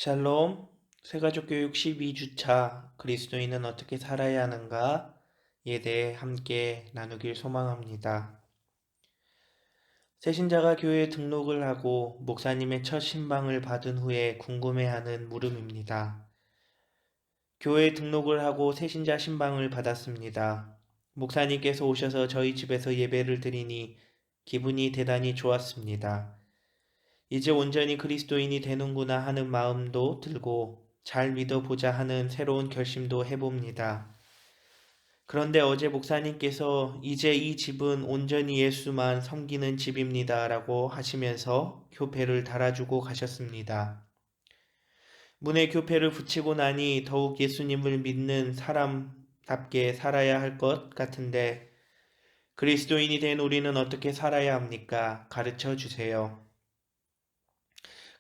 샬롬, 새가족교육 12주차 그리스도인은 어떻게 살아야 하는가에 대해 함께 나누길 소망합니다. 새신자가 교회에 등록을 하고 목사님의 첫 신방을 받은 후에 궁금해하는 물음입니다. 교회에 등록을 하고 새신자 신방을 받았습니다. 목사님께서 오셔서 저희 집에서 예배를 드리니 기분이 대단히 좋았습니다. 이제 온전히 그리스도인이 되는구나 하는 마음도 들고 잘 믿어보자 하는 새로운 결심도 해봅니다. 그런데 어제 목사님께서 이제 이 집은 온전히 예수만 섬기는 집입니다 라고 하시면서 교패를 달아주고 가셨습니다. 문에 교패를 붙이고 나니 더욱 예수님을 믿는 사람답게 살아야 할 것 같은데 그리스도인이 된 우리는 어떻게 살아야 합니까? 가르쳐 주세요.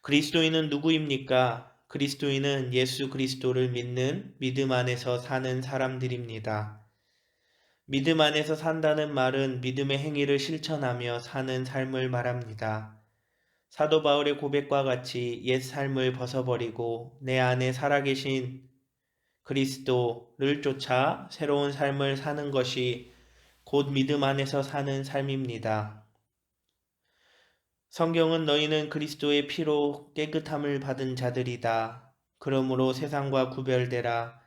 그리스도인은 누구입니까? 그리스도인은 예수 그리스도를 믿는 믿음 안에서 사는 사람들입니다. 믿음 안에서 산다는 말은 믿음의 행위를 실천하며 사는 삶을 말합니다. 사도 바울의 고백과 같이 옛 삶을 벗어버리고 내 안에 살아계신 그리스도를 쫓아 새로운 삶을 사는 것이 곧 믿음 안에서 사는 삶입니다. 성경은 너희는 그리스도의 피로 깨끗함을 받은 자들이다. 그러므로 세상과 구별되라.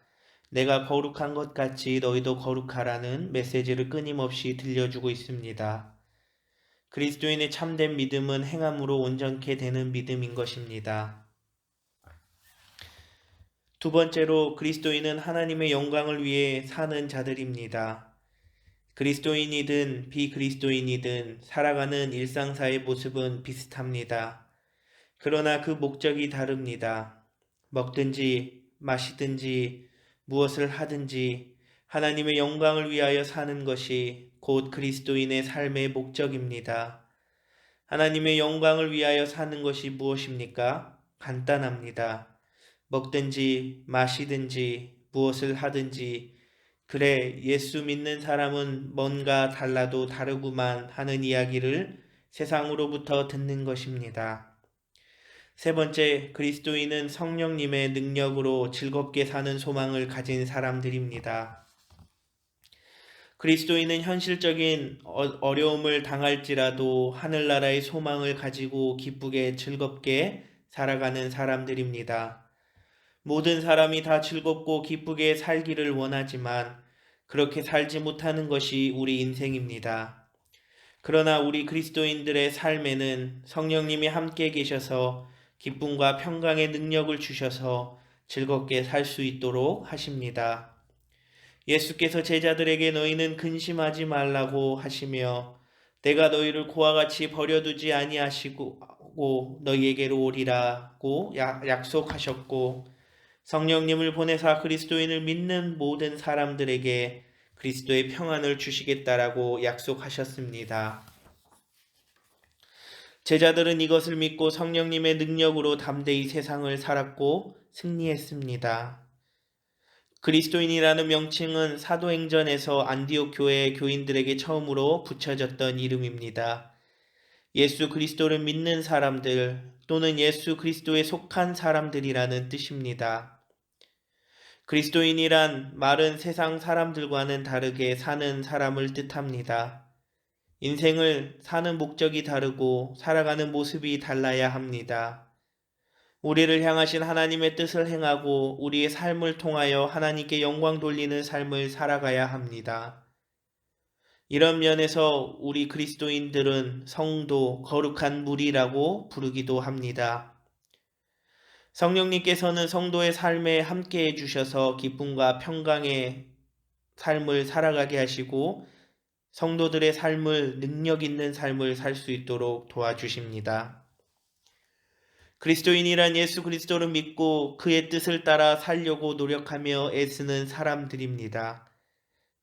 내가 거룩한 것 같이 너희도 거룩하라는 메시지를 끊임없이 들려주고 있습니다. 그리스도인의 참된 믿음은 행함으로 온전케 되는 믿음인 것입니다. 두 번째로 그리스도인은 하나님의 영광을 위해 사는 자들입니다. 그리스도인이든 비그리스도인이든 살아가는 일상사의 모습은 비슷합니다. 그러나 그 목적이 다릅니다. 먹든지 마시든지 무엇을 하든지 하나님의 영광을 위하여 사는 것이 곧 그리스도인의 삶의 목적입니다. 하나님의 영광을 위하여 사는 것이 무엇입니까? 간단합니다. 먹든지 마시든지 무엇을 하든지 그래 예수 믿는 사람은 뭔가 달라도 다르구만 하는 이야기를 세상으로부터 듣는 것입니다. 세 번째, 그리스도인은 성령님의 능력으로 즐겁게 사는 소망을 가진 사람들입니다. 그리스도인은 현실적인 어려움을 당할지라도 하늘나라의 소망을 가지고 기쁘게 즐겁게 살아가는 사람들입니다. 모든 사람이 다 즐겁고 기쁘게 살기를 원하지만 그렇게 살지 못하는 것이 우리 인생입니다. 그러나 우리 그리스도인들의 삶에는 성령님이 함께 계셔서 기쁨과 평강의 능력을 주셔서 즐겁게 살 수 있도록 하십니다. 예수께서 제자들에게 너희는 근심하지 말라고 하시며 내가 너희를 고와 같이 버려두지 아니하시고 너희에게로 오리라고 약속하셨고 성령님을 보내사 그리스도인을 믿는 모든 사람들에게 그리스도의 평안을 주시겠다라고 약속하셨습니다. 제자들은 이것을 믿고 성령님의 능력으로 담대히 세상을 살았고 승리했습니다. 그리스도인이라는 명칭은 사도행전에서 안디옥 교회 교인들에게 처음으로 붙여졌던 이름입니다. 예수 그리스도를 믿는 사람들 또는 예수 그리스도에 속한 사람들이라는 뜻입니다. 그리스도인이란 말은 세상 사람들과는 다르게 사는 사람을 뜻합니다. 인생을 사는 목적이 다르고 살아가는 모습이 달라야 합니다. 우리를 향하신 하나님의 뜻을 행하고 우리의 삶을 통하여 하나님께 영광 돌리는 삶을 살아가야 합니다. 이런 면에서 우리 그리스도인들은 성도, 거룩한 무리라고 부르기도 합니다. 성령님께서는 성도의 삶에 함께 해주셔서 기쁨과 평강의 삶을 살아가게 하시고 성도들의 삶을 능력 있는 삶을 살 수 있도록 도와주십니다. 그리스도인이란 예수 그리스도를 믿고 그의 뜻을 따라 살려고 노력하며 애쓰는 사람들입니다.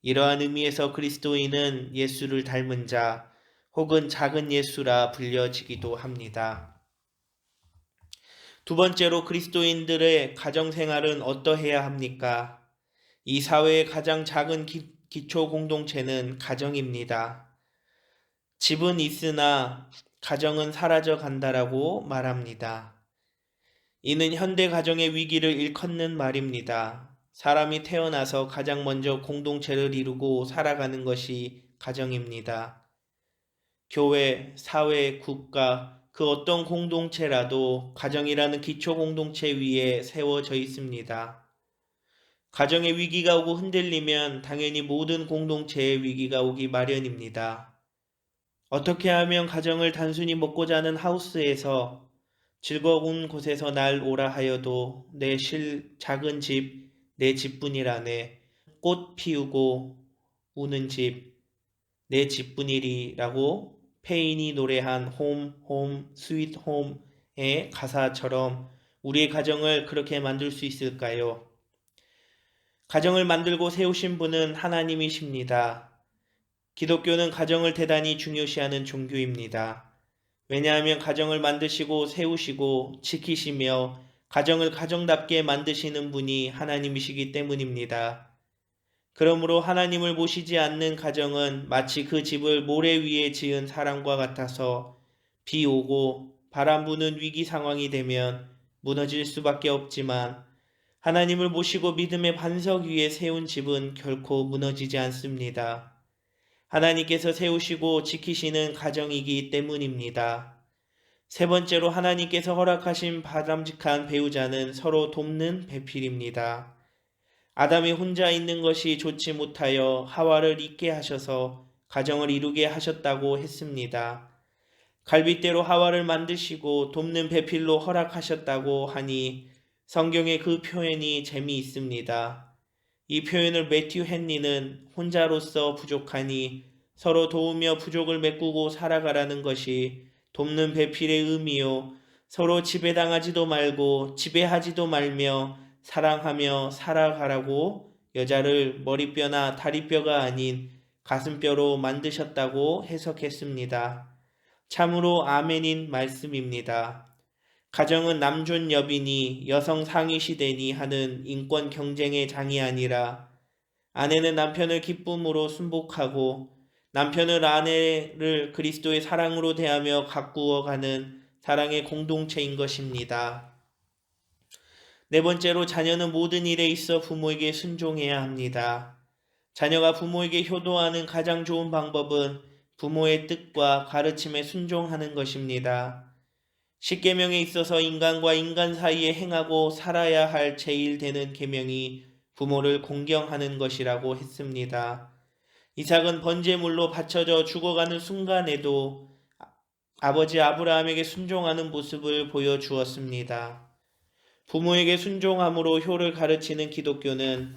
이러한 의미에서 그리스도인은 예수를 닮은 자 혹은 작은 예수라 불려지기도 합니다. 두 번째로 그리스도인들의 가정생활은 어떠해야 합니까? 이 사회의 가장 작은 기초 공동체는 가정입니다. 집은 있으나 가정은 사라져 간다라고 말합니다. 이는 현대 가정의 위기를 일컫는 말입니다. 사람이 태어나서 가장 먼저 공동체를 이루고 살아가는 것이 가정입니다. 교회, 사회, 국가, 그 어떤 공동체라도 가정이라는 기초 공동체 위에 세워져 있습니다. 가정의 위기가 오고 흔들리면 당연히 모든 공동체의 위기가 오기 마련입니다. 어떻게 하면 가정을 단순히 먹고 자는 하우스에서 즐거운 곳에서 날 오라 하여도 내 작은 집, 내 집뿐이라네. 꽃 피우고 우는 집, 내 집뿐이리라고 페인이 노래한 홈, 홈, 스윗 홈의 가사처럼 우리의 가정을 그렇게 만들 수 있을까요? 가정을 만들고 세우신 분은 하나님이십니다. 기독교는 가정을 대단히 중요시하는 종교입니다. 왜냐하면 가정을 만드시고 세우시고 지키시며 가정을 가정답게 만드시는 분이 하나님이시기 때문입니다. 그러므로 하나님을 모시지 않는 가정은 마치 그 집을 모래 위에 지은 사람과 같아서 비 오고 바람 부는 위기 상황이 되면 무너질 수밖에 없지만 하나님을 모시고 믿음의 반석 위에 세운 집은 결코 무너지지 않습니다. 하나님께서 세우시고 지키시는 가정이기 때문입니다. 세 번째로 하나님께서 허락하신 바람직한 배우자는 서로 돕는 배필입니다. 아담이 혼자 있는 것이 좋지 못하여 하와를 있게 하셔서 가정을 이루게 하셨다고 했습니다. 갈빗대로 하와를 만드시고 돕는 배필로 허락하셨다고 하니 성경에 그 표현이 재미있습니다. 이 표현을 매튜 헨리는 혼자로서 부족하니 서로 도우며 부족을 메꾸고 살아가라는 것이 돕는 배필의 의미요. 서로 지배당하지도 말고 지배하지도 말며 사랑하며 살아가라고 여자를 머리뼈나 다리뼈가 아닌 가슴뼈로 만드셨다고 해석했습니다. 참으로 아멘인 말씀입니다. 가정은 남존 여비니 여성 상위 시대니 하는 인권 경쟁의 장이 아니라 아내는 남편을 기쁨으로 순복하고 남편은 아내를 그리스도의 사랑으로 대하며 가꾸어가는 사랑의 공동체인 것입니다. 네 번째로 자녀는 모든 일에 있어 부모에게 순종해야 합니다. 자녀가 부모에게 효도하는 가장 좋은 방법은 부모의 뜻과 가르침에 순종하는 것입니다. 십계명에 있어서 인간과 인간 사이에 행하고 살아야 할 제일 되는 계명이 부모를 공경하는 것이라고 했습니다. 이삭은 번제물로 바쳐져 죽어가는 순간에도 아버지 아브라함에게 순종하는 모습을 보여주었습니다. 부모에게 순종함으로 효를 가르치는 기독교는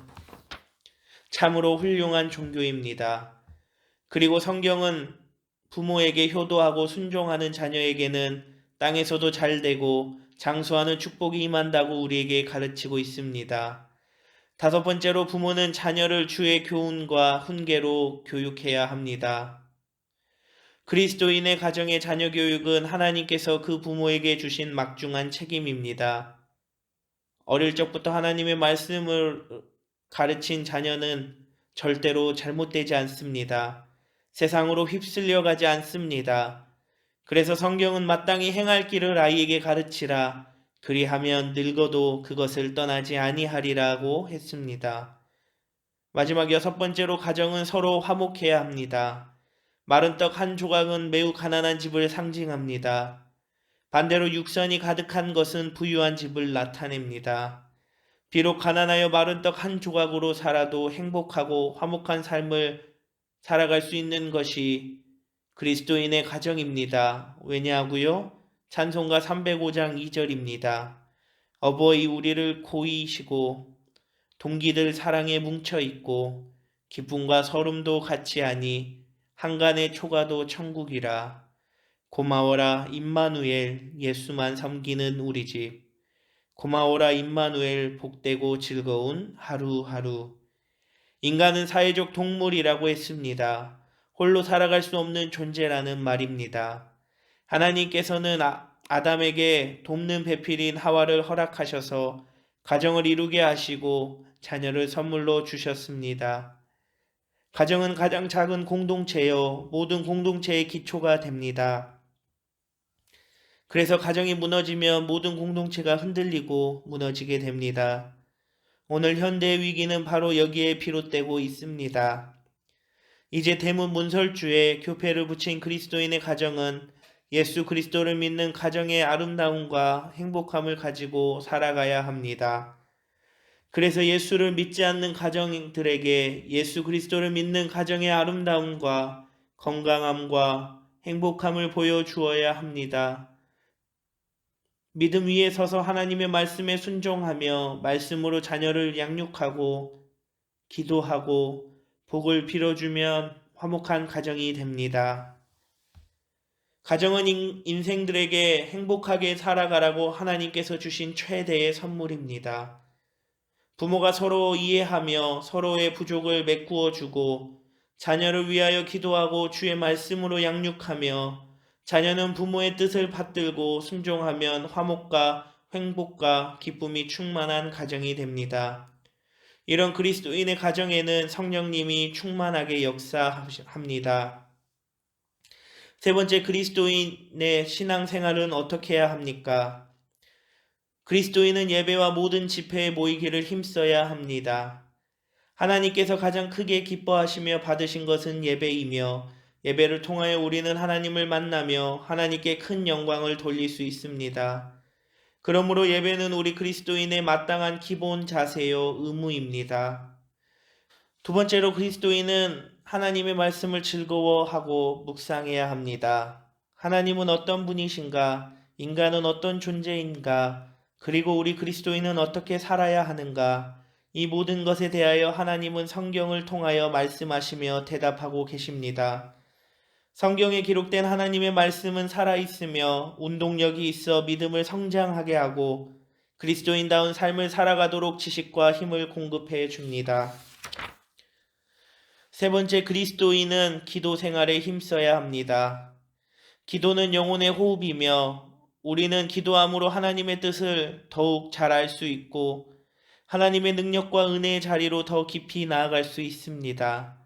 참으로 훌륭한 종교입니다. 그리고 성경은 부모에게 효도하고 순종하는 자녀에게는 땅에서도 잘되고 장수하는 축복이 임한다고 우리에게 가르치고 있습니다. 다섯 번째로 부모는 자녀를 주의 교훈과 훈계로 교육해야 합니다. 그리스도인의 가정의 자녀 교육은 하나님께서 그 부모에게 주신 막중한 책임입니다. 어릴 적부터 하나님의 말씀을 가르친 자녀는 절대로 잘못되지 않습니다. 세상으로 휩쓸려 가지 않습니다. 그래서 성경은 마땅히 행할 길을 아이에게 가르치라. 그리하면 늙어도 그것을 떠나지 아니하리라고 했습니다. 마지막 여섯 번째로 가정은 서로 화목해야 합니다. 마른 떡 한 조각은 매우 가난한 집을 상징합니다. 반대로 육선이 가득한 것은 부유한 집을 나타냅니다. 비록 가난하여 마른 떡 한 조각으로 살아도 행복하고 화목한 삶을 살아갈 수 있는 것이 그리스도인의 가정입니다. 왜냐하고요? 찬송가 305장 2절입니다. 어버이 우리를 고이시고 동기들 사랑에 뭉쳐있고 기쁨과 서름도 같이 하니 한간의 초가도 천국이라. 고마워라 임마누엘 예수만 섬기는 우리 집. 고마워라 임마누엘 복되고 즐거운 하루하루. 인간은 사회적 동물이라고 했습니다. 홀로 살아갈 수 없는 존재라는 말입니다. 하나님께서는 아담에게 돕는 배필인 하와를 허락하셔서 가정을 이루게 하시고 자녀를 선물로 주셨습니다. 가정은 가장 작은 공동체요 모든 공동체의 기초가 됩니다. 그래서 가정이 무너지면 모든 공동체가 흔들리고 무너지게 됩니다. 오늘 현대의 위기는 바로 여기에 비롯되고 있습니다. 이제 대문 문설주에 교패를 붙인 그리스도인의 가정은 예수 그리스도를 믿는 가정의 아름다움과 행복함을 가지고 살아가야 합니다. 그래서 예수를 믿지 않는 가정들에게 예수 그리스도를 믿는 가정의 아름다움과 건강함과 행복함을 보여주어야 합니다. 믿음 위에 서서 하나님의 말씀에 순종하며 말씀으로 자녀를 양육하고 기도하고 복을 빌어주면 화목한 가정이 됩니다. 가정은 인생들에게 행복하게 살아가라고 하나님께서 주신 최대의 선물입니다. 부모가 서로 이해하며 서로의 부족을 메꾸어 주고 자녀를 위하여 기도하고 주의 말씀으로 양육하며 자녀는 부모의 뜻을 받들고 순종하면 화목과 행복과 기쁨이 충만한 가정이 됩니다. 이런 그리스도인의 가정에는 성령님이 충만하게 역사합니다. 세 번째, 그리스도인의 신앙생활은 어떻게 해야 합니까? 그리스도인은 예배와 모든 집회에 모이기를 힘써야 합니다. 하나님께서 가장 크게 기뻐하시며 받으신 것은 예배이며 예배를 통하여 우리는 하나님을 만나며 하나님께 큰 영광을 돌릴 수 있습니다. 그러므로 예배는 우리 그리스도인의 마땅한 기본 자세요 의무입니다. 두 번째로 그리스도인은 하나님의 말씀을 즐거워하고 묵상해야 합니다. 하나님은 어떤 분이신가? 인간은 어떤 존재인가? 그리고 우리 그리스도인은 어떻게 살아야 하는가? 이 모든 것에 대하여 하나님은 성경을 통하여 말씀하시며 대답하고 계십니다. 성경에 기록된 하나님의 말씀은 살아있으며 운동력이 있어 믿음을 성장하게 하고 그리스도인다운 삶을 살아가도록 지식과 힘을 공급해 줍니다. 세 번째, 그리스도인은 기도 생활에 힘써야 합니다. 기도는 영혼의 호흡이며 우리는 기도함으로 하나님의 뜻을 더욱 잘 알 수 있고 하나님의 능력과 은혜의 자리로 더 깊이 나아갈 수 있습니다.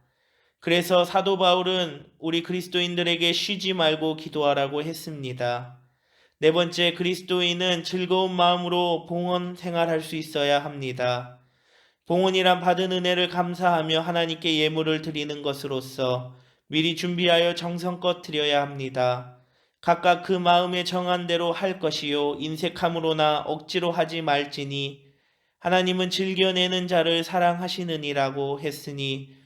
그래서 사도 바울은 우리 그리스도인들에게 쉬지 말고 기도하라고 했습니다. 네 번째, 그리스도인은 즐거운 마음으로 봉헌 생활할 수 있어야 합니다. 봉헌이란 받은 은혜를 감사하며 하나님께 예물을 드리는 것으로서 미리 준비하여 정성껏 드려야 합니다. 각각 그 마음에 정한 대로 할 것이요 인색함으로나 억지로 하지 말지니 하나님은 즐겨내는 자를 사랑하시느니라고 했으니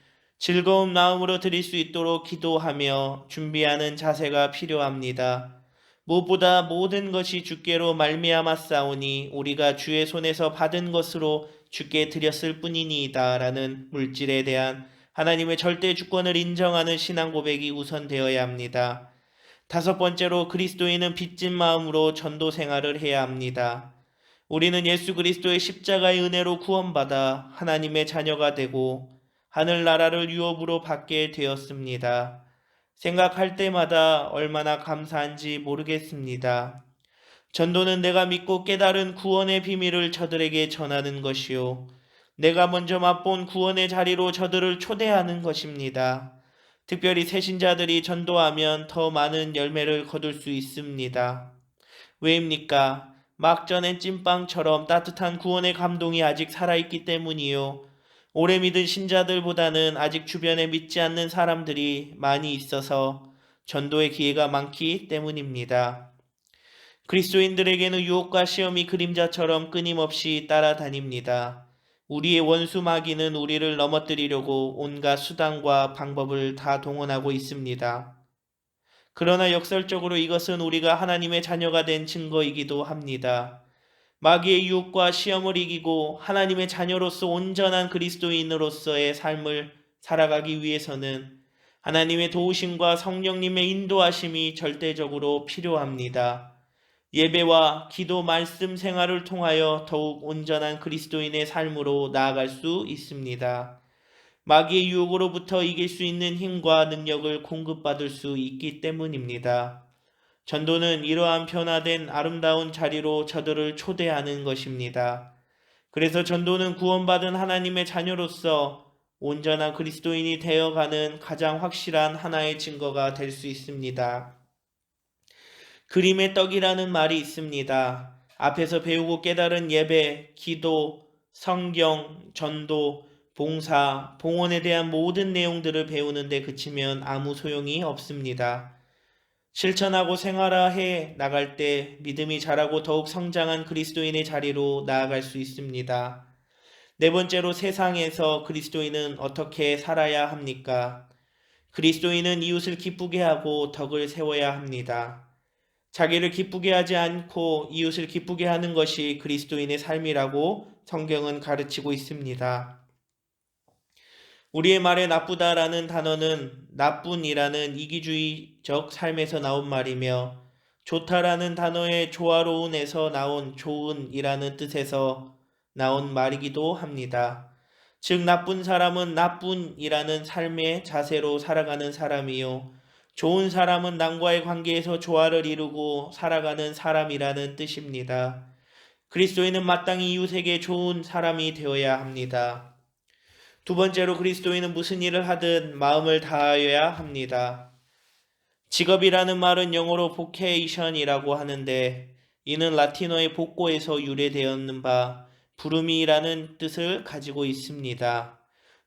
즐거운 마음으로 드릴 수 있도록 기도하며 준비하는 자세가 필요합니다. 무엇보다 모든 것이 주께로 말미암아 싸우니 우리가 주의 손에서 받은 것으로 주께 드렸을 뿐이니이다 라는 물질에 대한 하나님의 절대 주권을 인정하는 신앙 고백이 우선되어야 합니다. 다섯 번째로 그리스도인은 빚진 마음으로 전도 생활을 해야 합니다. 우리는 예수 그리스도의 십자가의 은혜로 구원받아 하나님의 자녀가 되고 하늘나라를 유업으로 받게 되었습니다. 생각할 때마다 얼마나 감사한지 모르겠습니다. 전도는 내가 믿고 깨달은 구원의 비밀을 저들에게 전하는 것이요. 내가 먼저 맛본 구원의 자리로 저들을 초대하는 것입니다. 특별히 새신자들이 전도하면 더 많은 열매를 거둘 수 있습니다. 왜입니까? 막 전엔 찐빵처럼 따뜻한 구원의 감동이 아직 살아있기 때문이요. 오래 믿은 신자들보다는 아직 주변에 믿지 않는 사람들이 많이 있어서 전도의 기회가 많기 때문입니다. 그리스도인들에게는 유혹과 시험이 그림자처럼 끊임없이 따라다닙니다. 우리의 원수 마귀는 우리를 넘어뜨리려고 온갖 수단과 방법을 다 동원하고 있습니다. 그러나 역설적으로 이것은 우리가 하나님의 자녀가 된 증거이기도 합니다. 마귀의 유혹과 시험을 이기고 하나님의 자녀로서 온전한 그리스도인으로서의 삶을 살아가기 위해서는 하나님의 도우심과 성령님의 인도하심이 절대적으로 필요합니다. 예배와 기도 말씀 생활을 통하여 더욱 온전한 그리스도인의 삶으로 나아갈 수 있습니다. 마귀의 유혹으로부터 이길 수 있는 힘과 능력을 공급받을 수 있기 때문입니다. 전도는 이러한 변화된 아름다운 자리로 저들을 초대하는 것입니다. 그래서 전도는 구원받은 하나님의 자녀로서 온전한 그리스도인이 되어가는 가장 확실한 하나의 증거가 될 수 있습니다. 그림의 떡이라는 말이 있습니다. 앞에서 배우고 깨달은 예배, 기도, 성경, 전도, 봉사, 봉헌에 대한 모든 내용들을 배우는데 그치면 아무 소용이 없습니다. 실천하고 생활해 나갈 때 믿음이 자라고 더욱 성장한 그리스도인의 자리로 나아갈 수 있습니다. 네 번째로 세상에서 그리스도인은 어떻게 살아야 합니까? 그리스도인은 이웃을 기쁘게 하고 덕을 세워야 합니다. 자기를 기쁘게 하지 않고 이웃을 기쁘게 하는 것이 그리스도인의 삶이라고 성경은 가르치고 있습니다. 우리의 말에 나쁘다라는 단어는 나쁜이라는 이기주의적 삶에서 나온 말이며 좋다라는 단어의 조화로운에서 나온 좋은이라는 뜻에서 나온 말이기도 합니다. 즉 나쁜 사람은 나쁜이라는 삶의 자세로 살아가는 사람이요. 좋은 사람은 남과의 관계에서 조화를 이루고 살아가는 사람이라는 뜻입니다. 그리스도인은 마땅히 이웃에게 좋은 사람이 되어야 합니다. 두 번째로 그리스도인은 무슨 일을 하든 마음을 다하여야 합니다. 직업이라는 말은 영어로 vocation이라고 하는데 이는 라틴어의 복고에서 유래되었는 바 부름이라는 뜻을 가지고 있습니다.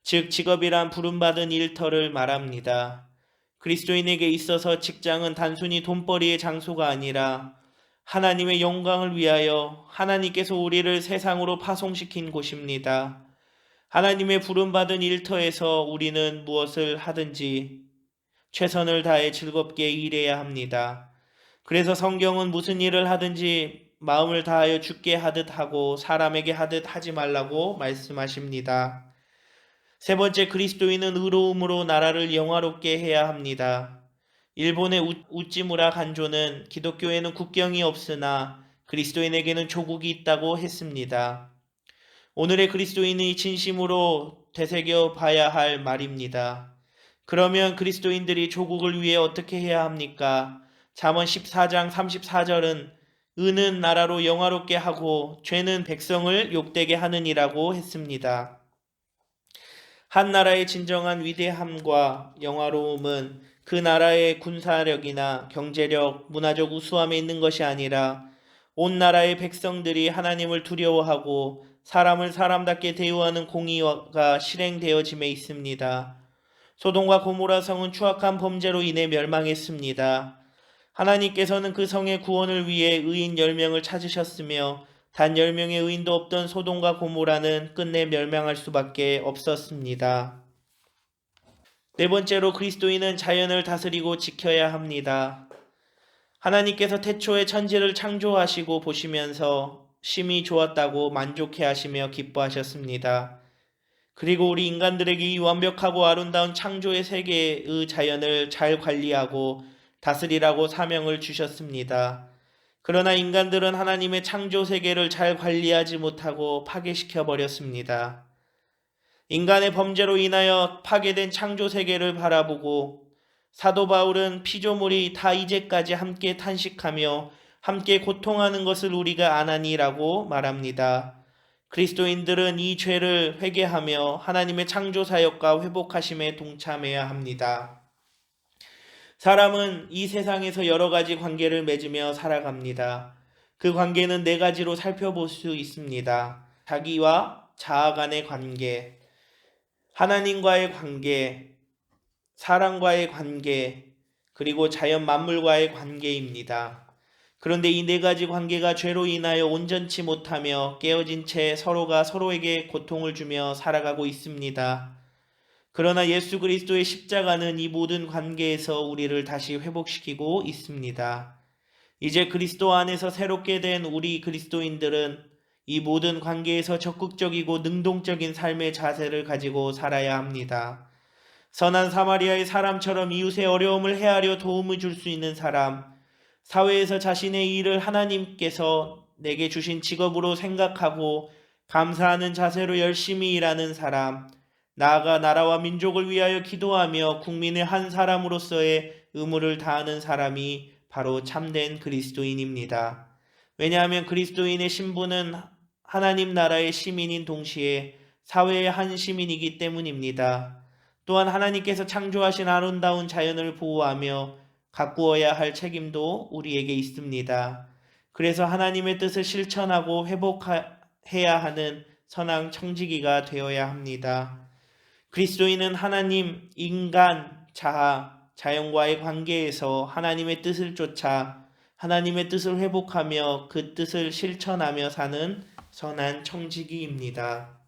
즉 직업이란 부름받은 일터를 말합니다. 그리스도인에게 있어서 직장은 단순히 돈벌이의 장소가 아니라 하나님의 영광을 위하여 하나님께서 우리를 세상으로 파송시킨 곳입니다. 하나님의 부름받은 일터에서 우리는 무엇을 하든지 최선을 다해 즐겁게 일해야 합니다. 그래서 성경은 무슨 일을 하든지 마음을 다하여 주께 하듯 하고 사람에게 하듯 하지 말라고 말씀하십니다. 세 번째, 그리스도인은 의로움으로 나라를 영화롭게 해야 합니다. 일본의 우찌무라 간조는 기독교에는 국경이 없으나 그리스도인에게는 조국이 있다고 했습니다. 오늘의 그리스도인이 진심으로 되새겨 봐야 할 말입니다. 그러면 그리스도인들이 조국을 위해 어떻게 해야 합니까? 잠언 14장 34절은 의는 나라로 영화롭게 하고 죄는 백성을 욕되게 하느니라고 했습니다. 한 나라의 진정한 위대함과 영화로움은 그 나라의 군사력이나 경제력, 문화적 우수함에 있는 것이 아니라 온 나라의 백성들이 하나님을 두려워하고 사람을 사람답게 대우하는 공의가 실행되어짐에 있습니다. 소돔과 고모라 성은 추악한 범죄로 인해 멸망했습니다. 하나님께서는 그 성의 구원을 위해 의인 10명을 찾으셨으며 단 10명의 의인도 없던 소돔과 고모라는 끝내 멸망할 수밖에 없었습니다. 네 번째로 그리스도인은 자연을 다스리고 지켜야 합니다. 하나님께서 태초에 천지를 창조하시고 보시면서 심히 좋았다고 만족해 하시며 기뻐하셨습니다. 그리고 우리 인간들에게 이 완벽하고 아름다운 창조의 세계의 자연을 잘 관리하고 다스리라고 사명을 주셨습니다. 그러나 인간들은 하나님의 창조 세계를 잘 관리하지 못하고 파괴시켜 버렸습니다. 인간의 범죄로 인하여 파괴된 창조 세계를 바라보고 사도 바울은 피조물이 다 이제까지 함께 탄식하며 함께 고통하는 것을 우리가 아나니라고 말합니다. 그리스도인들은 이 죄를 회개하며 하나님의 창조 사역과 회복하심에 동참해야 합니다. 사람은 이 세상에서 여러 가지 관계를 맺으며 살아갑니다. 그 관계는 네 가지로 살펴볼 수 있습니다. 자기와 자아 간의 관계, 하나님과의 관계, 사람과의 관계, 그리고 자연 만물과의 관계입니다. 그런데 이 네 가지 관계가 죄로 인하여 온전치 못하며 깨어진 채 서로가 서로에게 고통을 주며 살아가고 있습니다. 그러나 예수 그리스도의 십자가는 이 모든 관계에서 우리를 다시 회복시키고 있습니다. 이제 그리스도 안에서 새롭게 된 우리 그리스도인들은 이 모든 관계에서 적극적이고 능동적인 삶의 자세를 가지고 살아야 합니다. 선한 사마리아의 사람처럼 이웃의 어려움을 헤아려 도움을 줄 수 있는 사람, 사회에서 자신의 일을 하나님께서 내게 주신 직업으로 생각하고 감사하는 자세로 열심히 일하는 사람, 나아가 나라와 민족을 위하여 기도하며 국민의 한 사람으로서의 의무를 다하는 사람이 바로 참된 그리스도인입니다. 왜냐하면 그리스도인의 신분은 하나님 나라의 시민인 동시에 사회의 한 시민이기 때문입니다. 또한 하나님께서 창조하신 아름다운 자연을 보호하며 가꾸어야 할 책임도 우리에게 있습니다. 그래서 하나님의 뜻을 실천하고 회복해야 하는 선한 청지기가 되어야 합니다. 그리스도인은 하나님, 인간, 자연과의 관계에서 하나님의 뜻을 쫓아 하나님의 뜻을 회복하며 그 뜻을 실천하며 사는 선한 청지기입니다.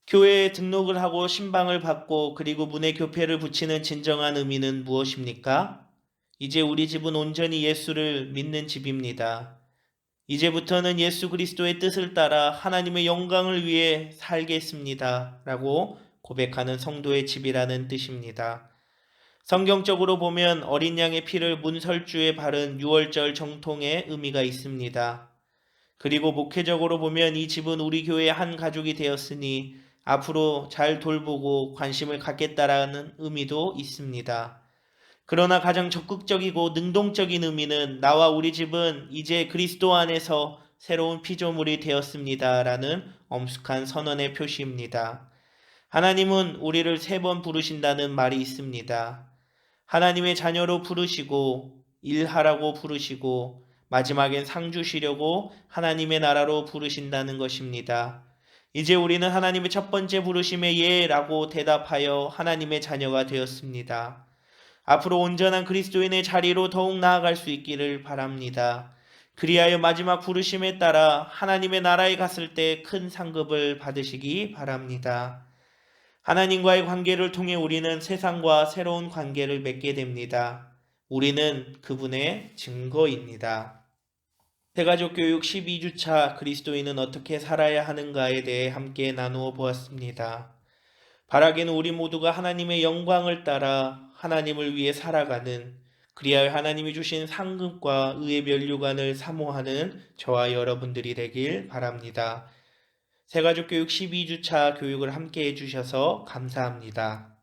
교회에 등록을 하고 신방을 받고 그리고 문에 교패를 붙이는 진정한 의미는 무엇입니까? 이제 우리 집은 온전히 예수를 믿는 집입니다. 이제부터는 예수 그리스도의 뜻을 따라 하나님의 영광을 위해 살겠습니다. 라고 고백하는 성도의 집이라는 뜻입니다. 성경적으로 보면 어린 양의 피를 문설주에 바른 유월절 정통의 의미가 있습니다. 그리고 목회적으로 보면 이 집은 우리 교회의 한 가족이 되었으니 앞으로 잘 돌보고 관심을 갖겠다라는 의미도 있습니다. 그러나 가장 적극적이고 능동적인 의미는 나와 우리 집은 이제 그리스도 안에서 새로운 피조물이 되었습니다라는 엄숙한 선언의 표시입니다. 하나님은 우리를 3번 부르신다는 말이 있습니다. 하나님의 자녀로 부르시고 일하라고 부르시고 마지막엔 상 주시려고 하나님의 나라로 부르신다는 것입니다. 이제 우리는 하나님의 첫 번째 부르심에 예라고 대답하여 하나님의 자녀가 되었습니다. 앞으로 온전한 그리스도인의 자리로 더욱 나아갈 수 있기를 바랍니다. 그리하여 마지막 부르심에 따라 하나님의 나라에 갔을 때 큰 상급을 받으시기 바랍니다. 하나님과의 관계를 통해 우리는 세상과 새로운 관계를 맺게 됩니다. 우리는 그분의 증거입니다. 새가족 교육 12주차 그리스도인은 어떻게 살아야 하는가에 대해 함께 나누어 보았습니다. 바라기는 우리 모두가 하나님의 영광을 따라 하나님을 위해 살아가는, 그리하여 하나님이 주신 상급과 의의 면류관을 사모하는 저와 여러분들이 되길 바랍니다. 새가족 교육 12주차 교육을 함께 해주셔서 감사합니다.